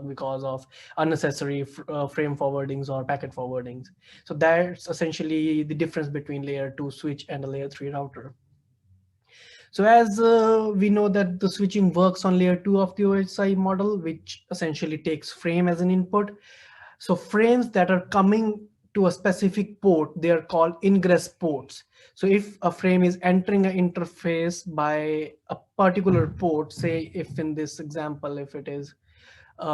network because of unnecessary frame forwardings or packet forwardings. So that's essentially the difference between layer 2 switch and a layer 3 router. So as we know that the switching works on layer 2 of the OSI model, which essentially takes frame as an input. So frames that are coming to a specific port, they are called ingress ports. So if a frame is entering an interface by a particular port, say if in this example, if it is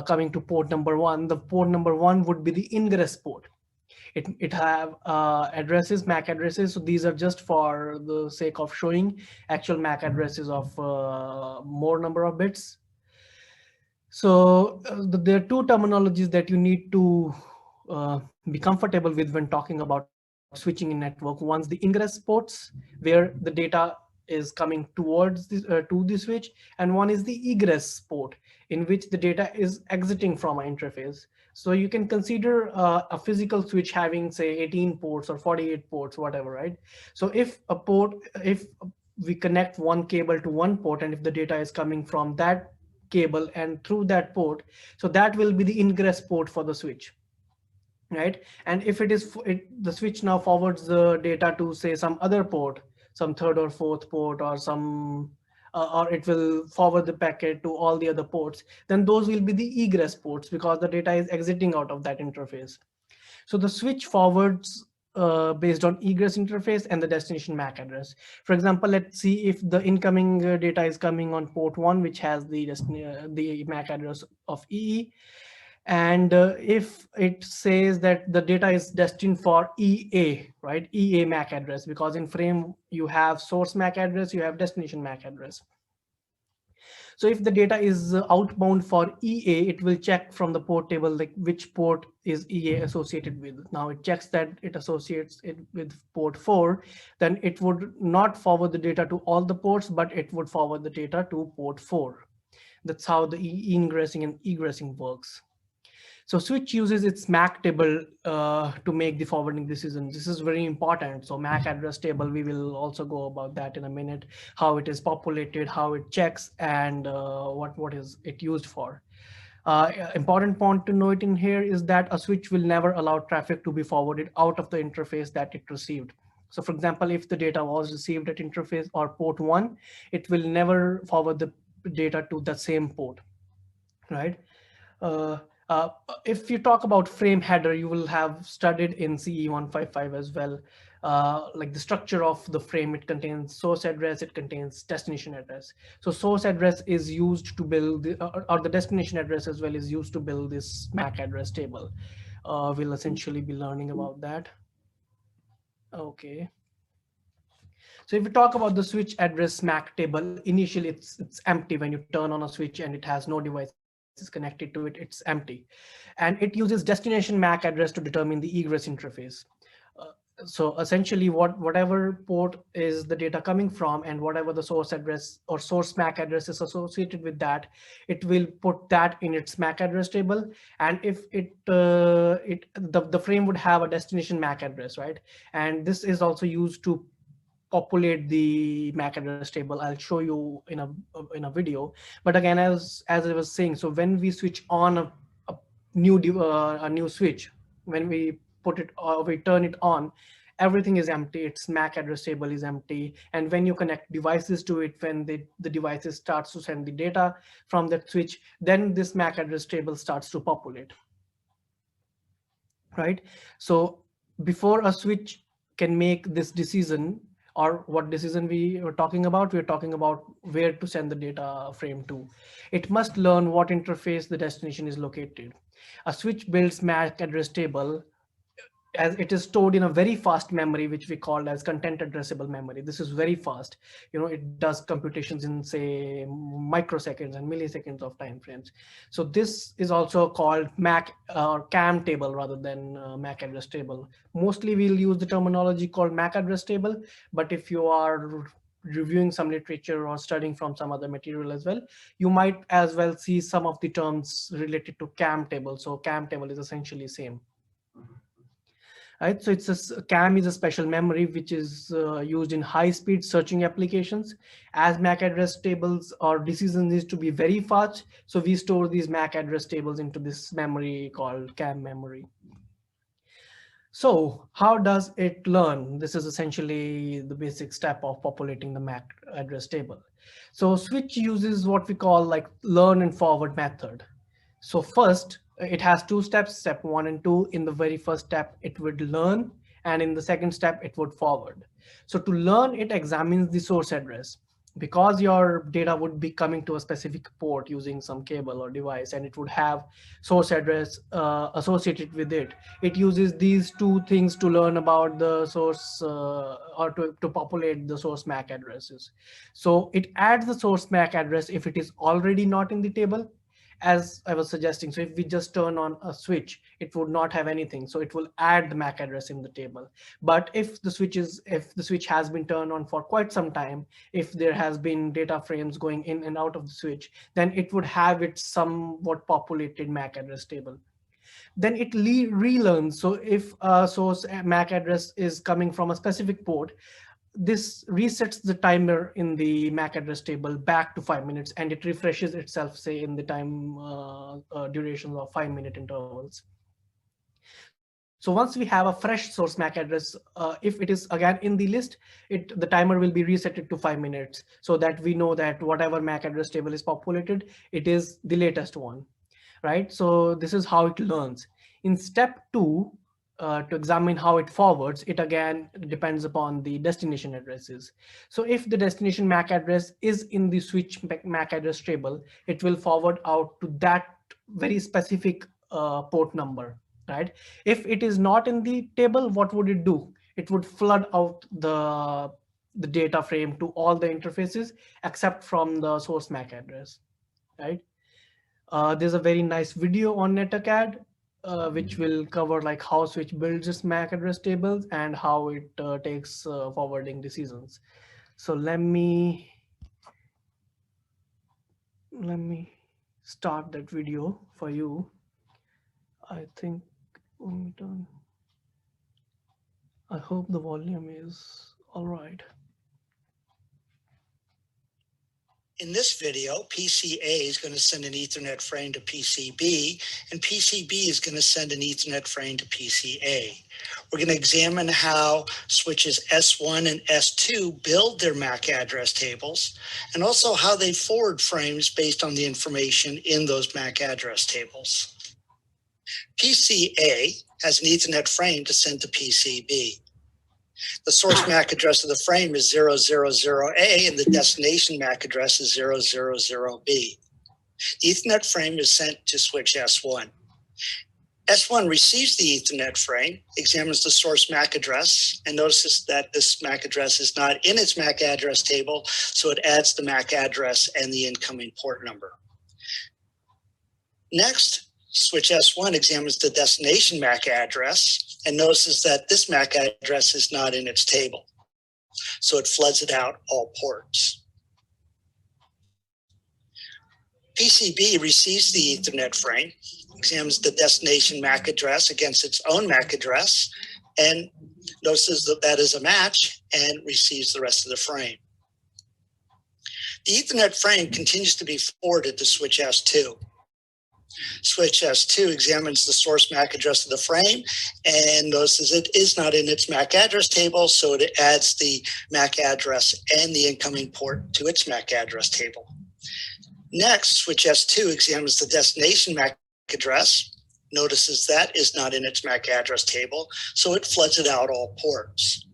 coming to port number 1, the port number 1 would be the ingress port. It have addresses, MAC addresses. So these are just for the sake of showing actual MAC addresses of more number of bits. So there are two terminologies that you need to be comfortable with when talking about switching in network. One's the ingress ports, where the data is coming towards this, to the switch, and one is the egress port, in which the data is exiting from an interface. So you can consider a physical switch having, say, 18 ports or 48 ports, whatever, right? So if we connect one cable to one port, and if the data is coming from that cable and through that port, so that will be the ingress port for the switch, right? And if it is the switch now forwards the data to, say, some other port, some third or fourth port, or some or it will forward the packet to all the other ports, then those will be the egress ports, because the data is exiting out of that interface. So the switch forwards based on egress interface and the destination MAC address. For example, let's see if the incoming data is coming on port 1, which has the MAC address of EE. And if it says that the data is destined for EA, right? EA MAC address, because in frame you have source MAC address, you have destination MAC address. So if the data is outbound for EA, it will check from the port table like which port is EA associated with. Now it checks that it associates it with port 4, then it would not forward the data to all the ports, but it would forward the data to port 4. That's how the ingressing and egressing works. So switch uses its MAC table to make the forwarding decision. This is very important. So MAC address table, we will also go about that in a minute, how it is populated, how it checks, and what is it used for. Important point to note in here is that a switch will never allow traffic to be forwarded out of the interface that it received. So for example, if the data was received at interface or port 1, it will never forward the data to the same port, right? Uh, if you talk about frame header, you will have studied in CE 155 as well. Like the structure of the frame, it contains source address, it contains destination address. So source address is used to build, or the destination address as well is used to build this MAC address table. We'll essentially be learning about that. Okay. So if we talk about the switch address MAC table, initially it's empty. When you turn on a switch and it has no devices connected to it, it's empty. And it uses destination MAC address to determine the egress interface. Uh, so essentially whatever port is the data coming from, and whatever the source address or source MAC address is associated with that, it will put that in its MAC address table. And if the frame would have a destination MAC address, right? And this is also used to populate the MAC address table. I'll show you in a video. But again, as I was saying, so when we switch on a a new switch, when we put it or we turn it on, everything is empty. Its MAC address table is empty. And when you connect devices to it, when the devices starts to send the data from that switch, then this MAC address table starts to populate, right? So before a switch can make this decision, or what decision we were talking about, we're talking about where to send the data frame to. It must learn what interface the destination is located. A switch builds MAC address table as it is stored in a very fast memory, which we call as content addressable memory. This is very fast. It does computations in, say, microseconds and milliseconds of time frames. So this is also called MAC or CAM table rather than MAC address table. Mostly we'll use the terminology called MAC address table, but if you are reviewing some literature or studying from some other material as well, you might as well see some of the terms related to CAM table. So CAM table is essentially same. right? So CAM is a special memory which is used in high-speed searching applications. As MAC address tables or decisions needs to be very fast, so we store these MAC address tables into this memory called CAM memory. So how does it learn? This is essentially the basic step of populating the MAC address table. So switch uses what we call like learn and forward method. So first, it has two steps, step 1 and 2. In the very first step, it would learn, and in the second step, it would forward. So to learn, it examines the source address. Because your data would be coming to a specific port using some cable or device, and it would have source address associated with it. It uses these two things to learn about the source or to populate the source MAC addresses. So it adds the source MAC address if it is already not in the table, as I was suggesting. So if we just turn on a switch, it would not have anything. So it will add the MAC address in the table. But if the switch has been turned on for quite some time, if there has been data frames going in and out of the switch, then it would have its somewhat populated MAC address table. Then it relearns. So if a source MAC address is coming from a specific port, this resets the timer in the MAC address table back to 5 minutes, and it refreshes itself, say in the time durations of 5-minute intervals. So once we have a fresh source MAC address, if it is again in the list, the timer will be reset to 5 minutes, so that we know that whatever MAC address table is populated, it is the latest one, right? So this is how it learns. In step 2, to examine how it forwards, it again depends upon the destination addresses. So if the destination MAC address is in the switch MAC address table, it will forward out to that very specific port number, right? If it is not in the table, what would it do? It would flood out the data frame to all the interfaces except from the source MAC address, right? There's a very nice video on Netcad which will cover like how switch builds its MAC address tables and how it takes forwarding decisions. So let me start that video for you. I think, let me turn. I hope the volume is all right. In this video, PCA is going to send an Ethernet frame to PCB, and PCB is going to send an Ethernet frame to PCA. We're going to examine how switches S1 and S2 build their MAC address tables, and also how they forward frames based on the information in those MAC address tables. PCA has an Ethernet frame to send to PCB. The source MAC address of the frame is 000A, and the destination MAC address is 000B. The Ethernet frame is sent to switch S1. S1 receives the Ethernet frame, examines the source MAC address, and notices that this MAC address is not in its MAC address table, so it adds the MAC address and the incoming port number. Next, switch S1 examines the destination MAC address and notices that this MAC address is not in its table, so it floods it out all ports. PCB receives the Ethernet frame, examines the destination MAC address against its own MAC address, and notices that that is a match and receives the rest of the frame. The Ethernet frame continues to be forwarded to switch S2. Switch S2 examines the source MAC address of the frame and notices it is not in its MAC address table, so it adds the MAC address and the incoming port to its MAC address table. Next, switch S2 examines the destination MAC address, notices that is not in its MAC address table, so it floods it out all ports.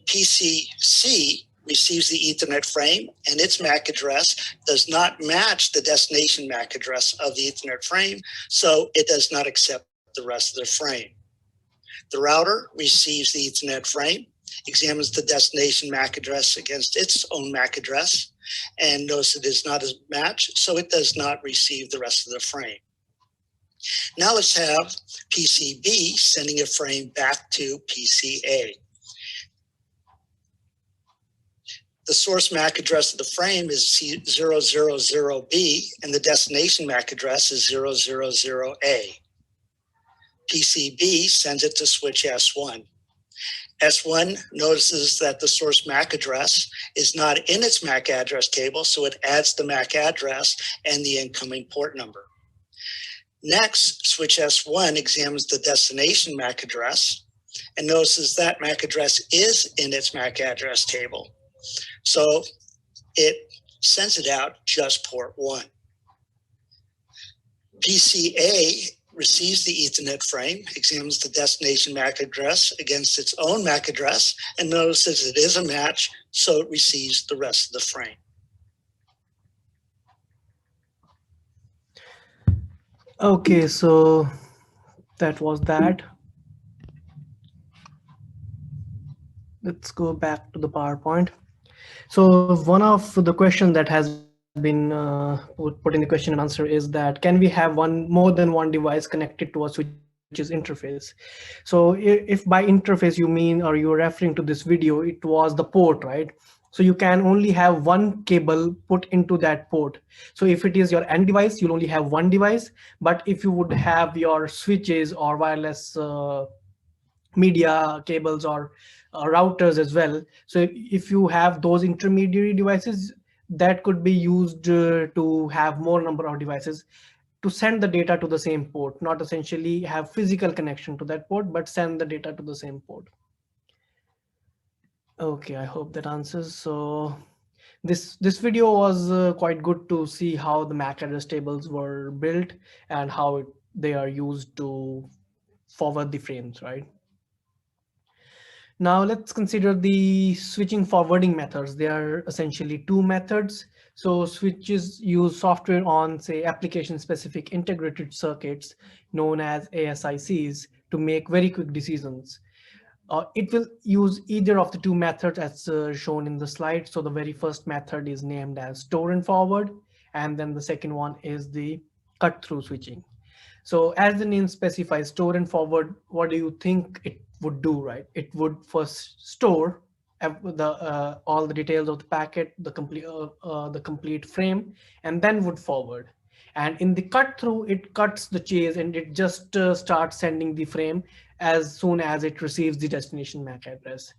PCC receives the Ethernet frame, and its MAC address does not match the destination MAC address of the Ethernet frame, so it does not accept the rest of the frame. The router receives the Ethernet frame, examines the destination MAC address against its own MAC address, and notices it is not a match, so it does not receive the rest of the frame. Now let's have PCB sending a frame back to PCA. The source MAC address of the frame is 000B, and the destination MAC address is 000A. PCB sends it to switch S1. S1 notices that the source MAC address is not in its MAC address table, so it adds the MAC address and the incoming port number. Next, switch S1 examines the destination MAC address and notices that MAC address is in its MAC address table. So it sends it out just port 1. PCA receives the Ethernet frame, examines the destination MAC address against its own MAC address, and notices it is a match, so it receives the rest of the frame. Okay, so that was that. Let's go back to the PowerPoint. So one of the questions that has been put in the question and answer is that can we have more than one device connected to a switch's interface? So if by interface you mean, or you're referring to this video, it was the port, right? So you can only have one cable put into that port. So if it is your end device, you'll only have one device. But if you would have your switches or wireless media cables or routers as well, so if you have those intermediary devices, that could be used to have more number of devices to send the data to the same port, not essentially have physical connection to that port, but send the data to the same port. Okay, I hope that answers. So this video was quite good to see how the MAC address tables were built and how they are used to forward the frames, right? Now let's consider the switching forwarding methods. There are essentially two methods. So switches use software on, say, application specific integrated circuits known as ASICs to make very quick decisions. It will use either of the two methods as shown in the slide. So the very first method is named as store and forward, and then the second one is the cut through switching. So as the name specifies, store and forward, what do you think it would do, right? It would first store all the details of the packet, the complete frame, and then would forward. And in the cut through, it cuts the chase and it just starts sending the frame as soon as it receives the destination MAC address.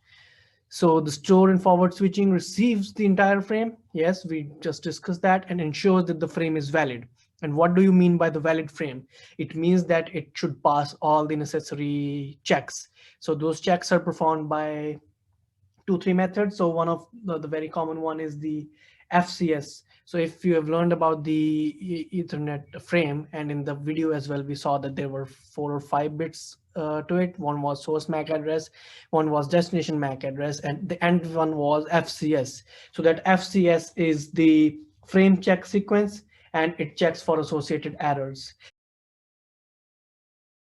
So the store and forward switching receives the entire frame. Yes, we just discussed that, and ensures that the frame is valid. And what do you mean by the valid frame? It means that it should pass all the necessary checks. So those checks are performed by 2 3 methods. So one of the very common one is the FCS. So if you have learned about the Ethernet frame, and in the video as well, we saw that there were 4 or 5 bits to it. One was source MAC address, one was destination MAC address, and the end one was FCS. So that FCS is the frame check sequence, and it checks for associated errors.